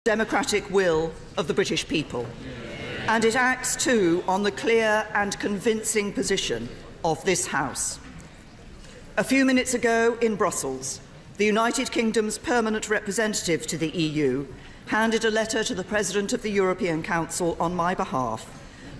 democratic will of the British people. And it acts too on the clear and convincing position of this House. A few minutes ago in Brussels, the United Kingdom's permanent representative to the EU handed a letter to the President of the European Council on my behalf,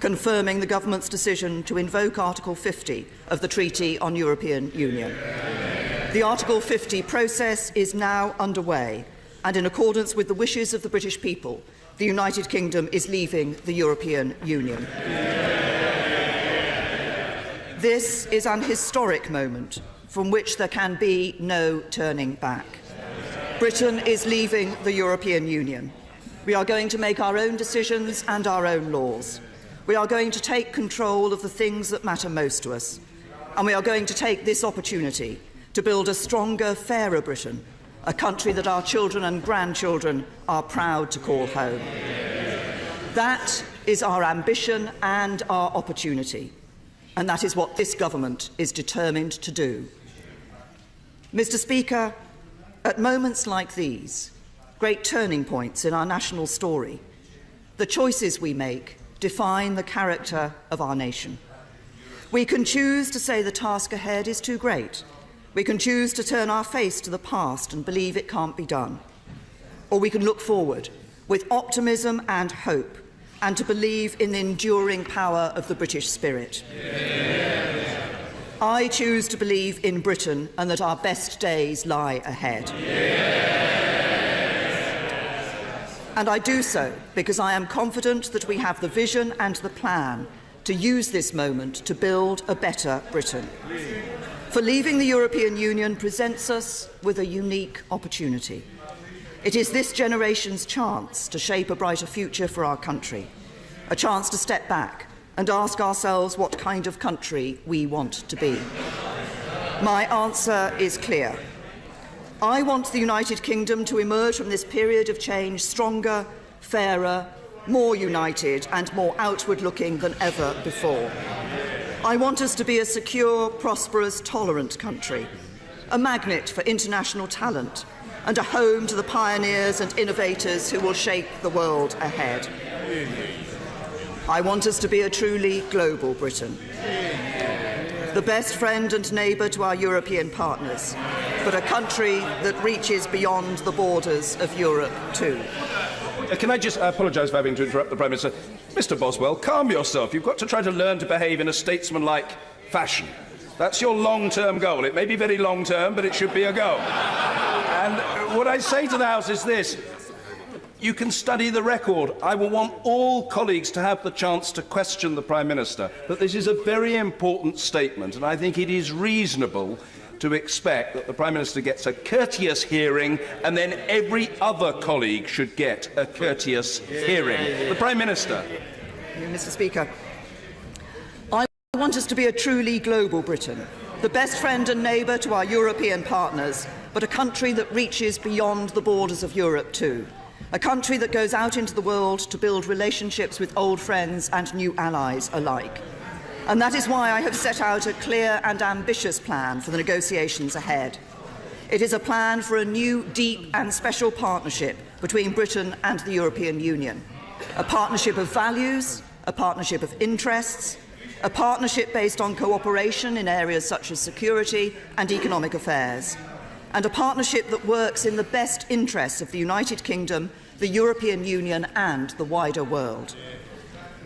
confirming the government's decision to invoke Article 50 of the Treaty on European Union. The Article 50 process is now underway, and in accordance with the wishes of the British people, the United Kingdom is leaving the European Union. This is an historic moment from which there can be no turning back. Britain is leaving the European Union. We are going to make our own decisions and our own laws. We are going to take control of the things that matter most to us. And we are going to take this opportunity to build a stronger, fairer Britain, a country that our children and grandchildren are proud to call home. That is our ambition and our opportunity, and that is what this government is determined to do. Mr. Speaker, at moments like these, great turning points in our national story, the choices we make define the character of our nation. We can choose to say the task ahead is too great. We can choose to turn our face to the past and believe it can't be done. Or we can look forward with optimism and hope and to believe in the enduring power of the British spirit. Yes. I choose to believe in Britain and that our best days lie ahead. Yes. And I do so because I am confident that we have the vision and the plan to use this moment to build a better Britain. For leaving the European Union presents us with a unique opportunity. It is this generation's chance to shape a brighter future for our country, a chance to step back and ask ourselves what kind of country we want to be. My answer is clear. I want the United Kingdom to emerge from this period of change stronger, fairer, more united and more outward-looking than ever before. I want us to be a secure, prosperous, tolerant country, a magnet for international talent, and a home to the pioneers and innovators who will shape the world ahead. I want us to be a truly global Britain, the best friend and neighbour to our European partners, but a country that reaches beyond the borders of Europe too. Can I apologise for having to interrupt the Prime Minister. Mr Boswell, calm yourself. You've got to try to learn to behave in a statesmanlike fashion. That's your long-term goal. It may be very long-term, but it should be a goal. And what I say to the House is this. You can study the record. I will want all colleagues to have the chance to question the Prime Minister. But this is a very important statement, and I think it is reasonable to expect that the Prime Minister gets a courteous hearing and then every other colleague should get a courteous hearing. The Prime Minister. Mr. Speaker, I want us to be a truly global Britain, the best friend and neighbour to our European partners, but a country that reaches beyond the borders of Europe too. A country that goes out into the world to build relationships with old friends and new allies alike. And that is why I have set out a clear and ambitious plan for the negotiations ahead. It is a plan for a new, deep and special partnership between Britain and the European Union. A partnership of values, a partnership of interests, a partnership based on cooperation in areas such as security and economic affairs, and a partnership that works in the best interests of the United Kingdom, the European Union and the wider world.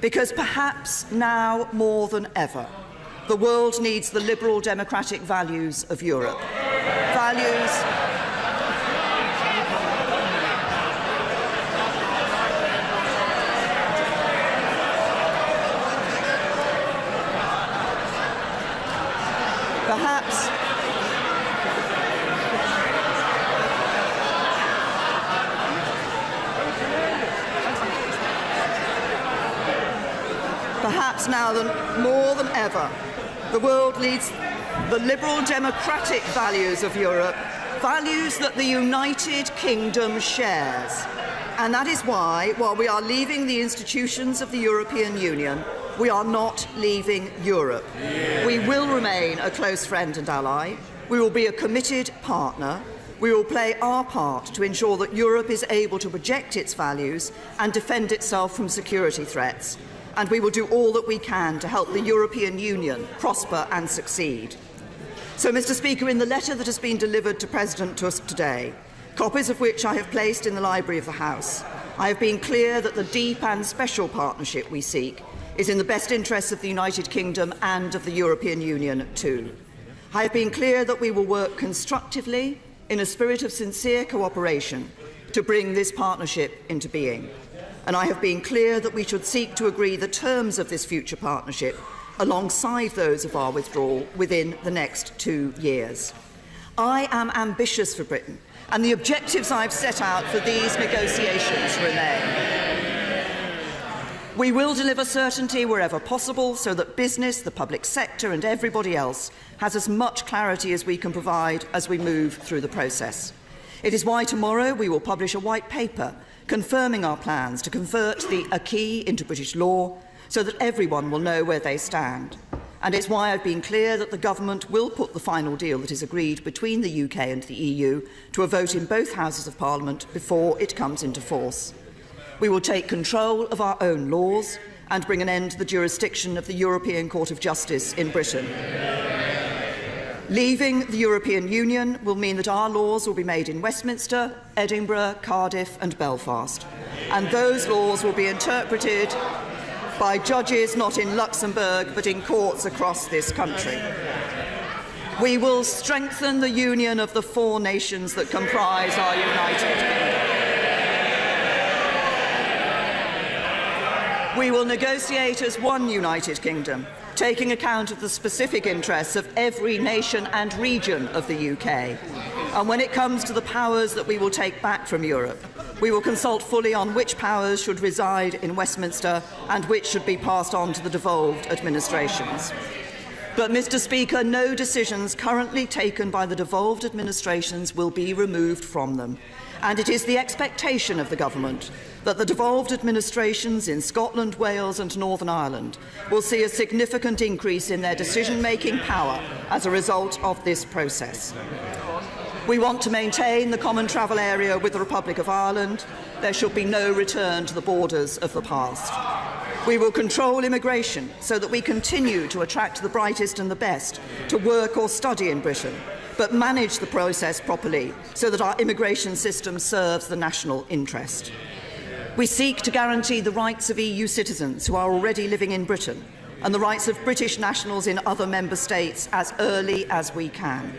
Because perhaps now more than ever, the world needs the liberal democratic values of Europe. Values Perhaps now more than ever, the world needs the liberal democratic values of Europe, values that the United Kingdom shares. And that is why, while we are leaving the institutions of the European Union, we are not leaving Europe. We will remain a close friend and ally. We will be a committed partner. We will play our part to ensure that Europe is able to project its values and defend itself from security threats, and we will do all that we can to help the European Union prosper and succeed. So, Mr. Speaker, in the letter that has been delivered to President Tusk today, copies of which I have placed in the library of the House, I have been clear that the deep and special partnership we seek is in the best interests of the United Kingdom and of the European Union too. I have been clear that we will work constructively in a spirit of sincere cooperation to bring this partnership into being. And I have been clear that we should seek to agree the terms of this future partnership alongside those of our withdrawal within the next 2 years. I am ambitious for Britain, and the objectives I've set out for these negotiations remain. We will deliver certainty wherever possible so that business, the public sector and everybody else has as much clarity as we can provide as we move through the process. It is why tomorrow we will publish a white paper confirming our plans to convert the acquis into British law so that everyone will know where they stand. And it's why I've been clear that the government will put the final deal that is agreed between the UK and the EU to a vote in both Houses of Parliament before it comes into force. We will take control of our own laws and bring an end to the jurisdiction of the European Court of Justice in Britain. Leaving the European Union will mean that our laws will be made in Westminster, Edinburgh, Cardiff and Belfast, and those laws will be interpreted by judges not in Luxembourg but in courts across this country. We will strengthen the union of the 4 nations that comprise our United Kingdom. We will negotiate as one United Kingdom, taking account of the specific interests of every nation and region of the UK. And when it comes to the powers that we will take back from Europe, we will consult fully on which powers should reside in Westminster and which should be passed on to the devolved administrations. But, Mr. Speaker, no decisions currently taken by the devolved administrations will be removed from them. And it is the expectation of the government that the devolved administrations in Scotland, Wales and Northern Ireland will see a significant increase in their decision-making power as a result of this process. We want to maintain the common travel area with the Republic of Ireland. There should be no return to the borders of the past. We will control immigration so that we continue to attract the brightest and the best to work or study in Britain, but manage the process properly so that our immigration system serves the national interest. We seek to guarantee the rights of EU citizens who are already living in Britain and the rights of British nationals in other member states as early as we can.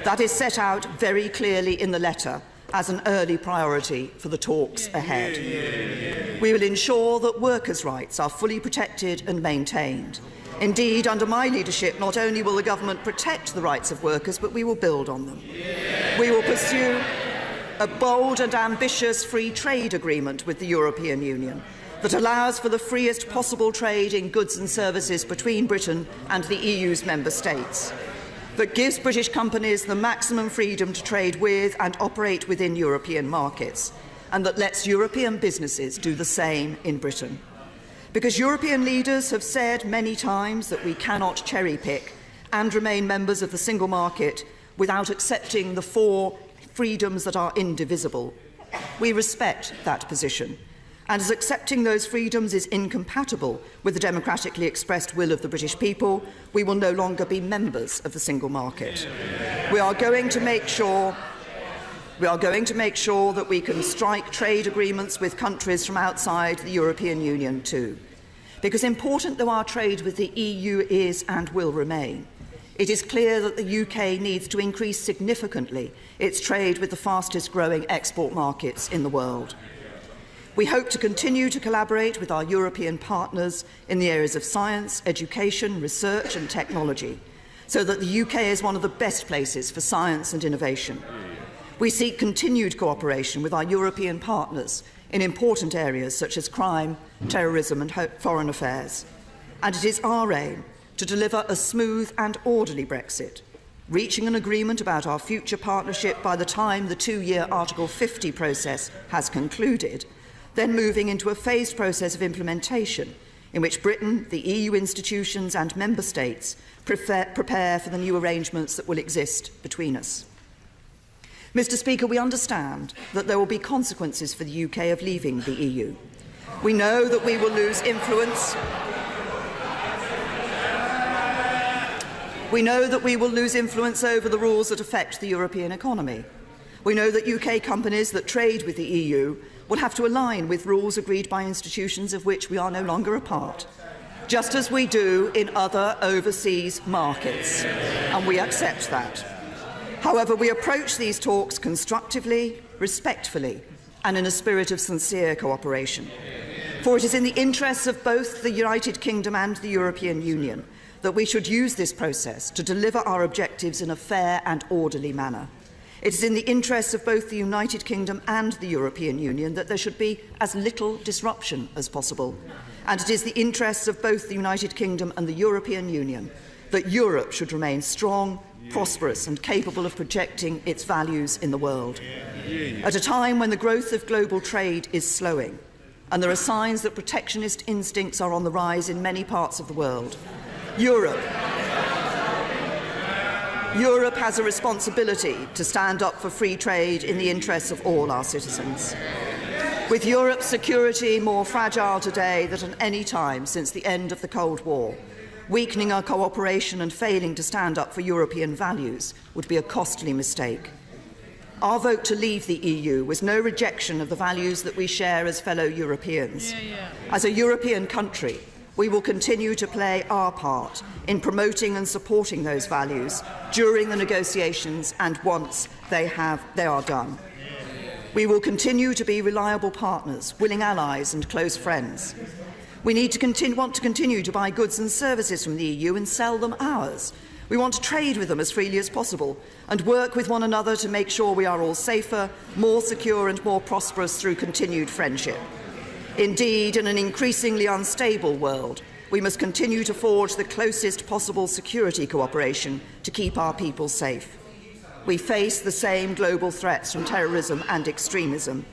That is set out very clearly in the letter as an early priority for the talks ahead. We will ensure that workers' rights are fully protected and maintained. Indeed, under my leadership, not only will the government protect the rights of workers, but we will build on them. We will pursue a bold and ambitious free trade agreement with the European Union that allows for the freest possible trade in goods and services between Britain and the EU's member states, that gives British companies the maximum freedom to trade with and operate within European markets, and that lets European businesses do the same in Britain. Because European leaders have said many times that we cannot cherry-pick and remain members of the single market without accepting the 4 freedoms that are indivisible. We respect that position, and as accepting those freedoms is incompatible with the democratically expressed will of the British people, we will no longer be members of the single market. We are going to make sure that we can strike trade agreements with countries from outside the European Union too. Because important though our trade with the EU is and will remain, it is clear that the UK needs to increase significantly its trade with the fastest growing export markets in the world. We hope to continue to collaborate with our European partners in the areas of science, education, research and technology, so that the UK is one of the best places for science and innovation. We seek continued cooperation with our European partners in important areas such as crime, terrorism and foreign affairs. And it is our aim to deliver a smooth and orderly Brexit, reaching an agreement about our future partnership by the time the 2-year Article 50 process has concluded, then moving into a phased process of implementation in which Britain, the EU institutions and member states prepare for the new arrangements that will exist between us. Mr. Speaker, we understand that there will be consequences for the UK of leaving the EU. We know that we will lose influence. We know that we will lose influence over the rules that affect the European economy. We know that UK companies that trade with the EU will have to align with rules agreed by institutions of which we are no longer a part, just as we do in other overseas markets, and we accept that. However, we approach these talks constructively, respectfully, and in a spirit of sincere cooperation. For it is in the interests of both the United Kingdom and the European Union that we should use this process to deliver our objectives in a fair and orderly manner. It is in the interests of both the United Kingdom and the European Union that there should be as little disruption as possible. And it is the interests of both the United Kingdom and the European Union that Europe should remain strong, prosperous and capable of projecting its values in the world. At a time when the growth of global trade is slowing, and there are signs that protectionist instincts are on the rise in many parts of the world, Europe has a responsibility to stand up for free trade in the interests of all our citizens. With Europe's security more fragile today than at any time since the end of the Cold War, weakening our cooperation and failing to stand up for European values would be a costly mistake. Our vote to leave the EU was no rejection of the values that we share as fellow Europeans. As a European country, we will continue to play our part in promoting and supporting those values during the negotiations and once they are done. We will continue to be reliable partners, willing allies and close friends. We want to continue to buy goods and services from the EU and sell them ours. We want to trade with them as freely as possible and work with one another to make sure we are all safer, more secure and more prosperous through continued friendship. Indeed, in an increasingly unstable world, we must continue to forge the closest possible security cooperation to keep our people safe. We face the same global threats from terrorism and extremism.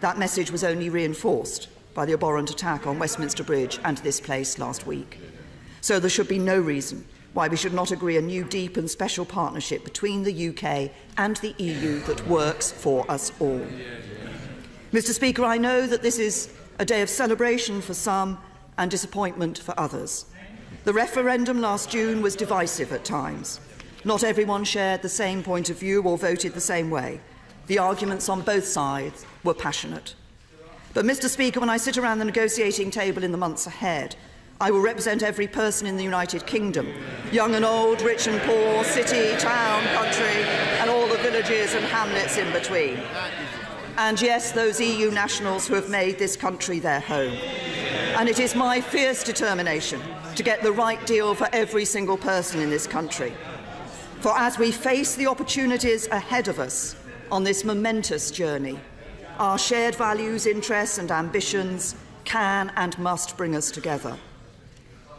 That message was only reinforced by the abhorrent attack on Westminster Bridge and this place last week. So there should be no reason why we should not agree a new deep and special partnership between the UK and the EU that works for us all. Mr. Speaker, I know that this is a day of celebration for some and disappointment for others. The referendum last June was divisive at times. Not everyone shared the same point of view or voted the same way. The arguments on both sides were passionate. But, Mr. Speaker, when I sit around the negotiating table in the months ahead, I will represent every person in the United Kingdom, young and old, rich and poor, city, town, country, and all the villages and hamlets in between. And yes, those EU nationals who have made this country their home. And it is my fierce determination to get the right deal for every single person in this country. For as we face the opportunities ahead of us on this momentous journey, our shared values, interests and ambitions can and must bring us together.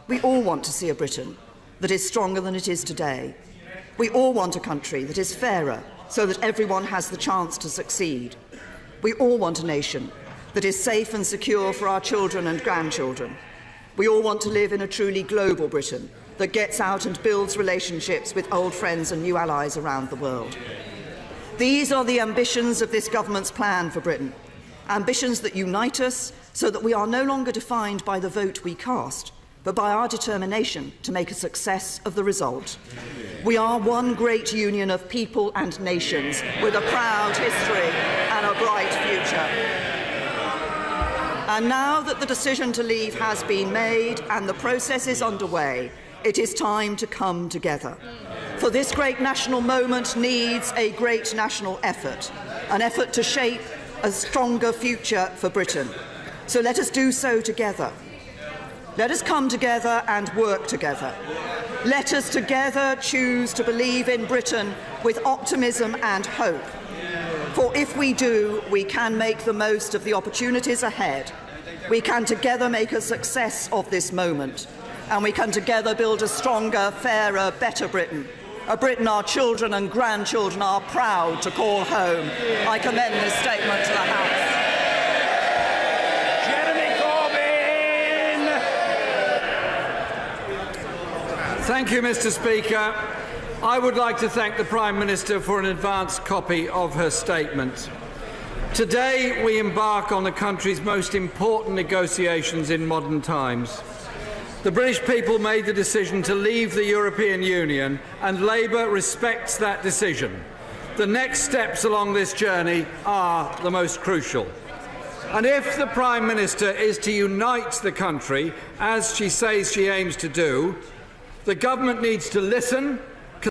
We all want to see a Britain that is stronger than it is today. We all want a country that is fairer so that everyone has the chance to succeed. We all want a nation that is safe and secure for our children and grandchildren. We all want to live in a truly global Britain that gets out and builds relationships with old friends and new allies around the world. These are the ambitions of this government's plan for Britain, ambitions that unite us so that we are no longer defined by the vote we cast, but by our determination to make a success of the result. We are one great union of people and nations with a proud history and a bright future. And now that the decision to leave has been made and the process is underway, it is time to come together. For this great national moment needs a great national effort, an effort to shape a stronger future for Britain. So let us do so together. Let us come together and work together. Let us together choose to believe in Britain with optimism and hope. For if we do, we can make the most of the opportunities ahead. We can together make a success of this moment. And we can together build a stronger, fairer, better Britain. A Britain our children and grandchildren are proud to call home. I commend this statement to the House. Thank you, Mr. Speaker. I would like to thank the Prime Minister for an advance copy of her statement. Today we embark on the country's most important negotiations in modern times. The British people made the decision to leave the European Union, and Labour respects that decision. The next steps along this journey are the most crucial. And if the Prime Minister is to unite the country, as she says she aims to do, the government needs to listen